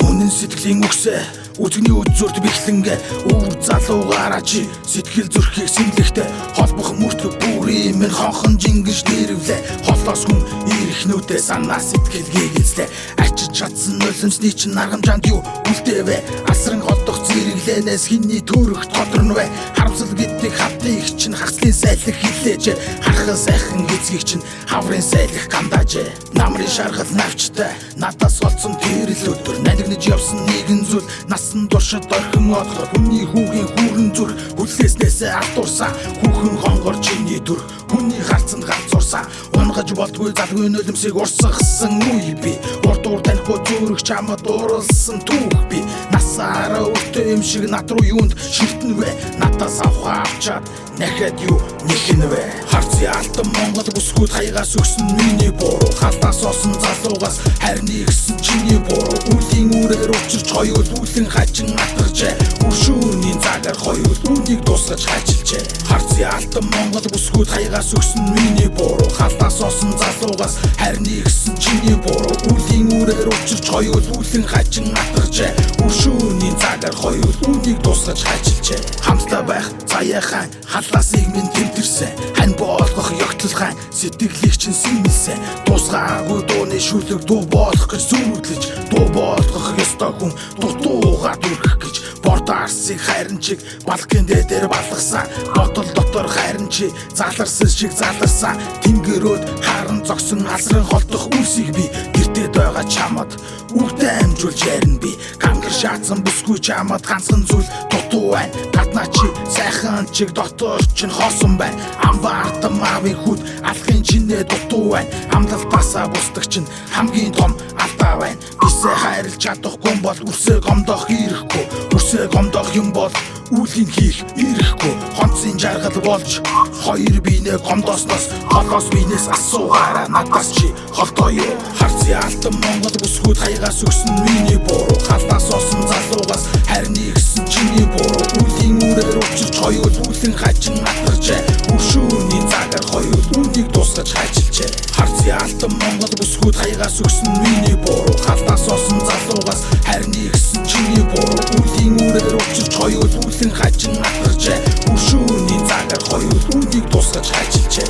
Үнэн сэтгэлийн үгсээ үзэгний үзүүрт бэхлэнгээ өвөр залуугаараа чи сэтгэл зүрхийг сэмлэхтэй холбох мөртөг бүрийн минь хонхон жингэж нэрвлээ холоос хүн ирэхнүүтэй санаа сэтгэл гэгэлзлээ ачиж чадсан нулимсний чинь аргамжаанд юу үлдээвэ асран холдох зэрэглэнээс хинний төрөх тодорно вэ харамсал гэдэг хавтын их чинь хагслын сайлах хилээж харахаа сайхан эцгийг чинь хаврын сайлах гамдааж намрын шаргал навчтай надаас олцсон тэр л өдөр нанигнаж явсан нэгэн зүйл насан туршид орхин одлоо хүний хүүгийн хүүрэн зүр хүлээснээсээ алтуурсан хүүхэн хонгор чиний дүр хүний харцанд ганцуурсан унгаж болдгүй залгүй нулимсыг урсгасан үе би урд уур танихгүй зүрх чамд дурлсан түүх би насаараа өртөө юм шиг над руу юунд шилтэнвэ надаас авчаад нэхэд юу нэхнэвэ харцын алтан Монгол бүсгүүд хаягаас өгсөн миний буруу халтаас осон залуугаас харин игсэн чиний буруу үлийн үрээр учирч хоёул үлэн хажин атгажээ өршөөний цагаар хоёул үнийг дуусгаж хажилжээ харцын алтан Монгол бүсгүүд хаягаас өгсөн миний буруу халтаас осон залуугаас харин игсэн чиний буруу үлийн үрээр учирч хоёул үлэн хажин атгажээ өршөөний цагаар хоёул үнийг дуусгаж хажилжээ хамтдаа байх заяахан халаасыг минь тэмдэрсэн хань болгох ёгтлхан сэтгэлийг чинь симэлсэн дуусгаагүй дууны шүлэг дуу болох гэж зүрхлэж дуу болгох ёстой хүн дутуугаар дүрхэх гэж бордаарсыг хайрын чиг балкын дээр балгасан ботол дотор хайрын чи заларсан шиг заларсан тэнгэрөөд харан зогсон алсран холдох үлсийг би гэртээд байгаа чамд үгтэй амжуулж ярина би гангар шаацсан бүсгүй чамд ганцхан зүйл дутуу байна гаднаа чи сайхан чиг дотор чинь хоосон байна амбаартан маавын хүүд алхын чинээ дутуу байна амлалтаасаа бусдаг чинь хамгийн том алдаа байна бисээ хайрлж чадахгүй бол үсээ гомдох ирэхгүй үсээ гомдох юм бол үлийн хийх ирэхгүй хонцын жаргал болж хоёр биенээ гомдосноос холоос биенээс асуугаараа надаас чи холдоо юу харцын алтан Монгол бүсгүүд хаягаас өгсөн миний буруу халтаас осон залуугаас харин игсэн чиний буруу үлийн үрээр учирч хоёул үлэн хажин атгажээ өршөөний цагаар хоёул үнийг дуусгаж хажилжээ харцын алтан Монгол бүсгүүд хаягаас өгсөн миний буруу халтаас осон залуугаас харин игсэн чиний буруу үлийн үрээр учирч хоёул үлэн хажин атгажээ өршөөний цагаар хоёул үнийг дуусгаж хажилжээ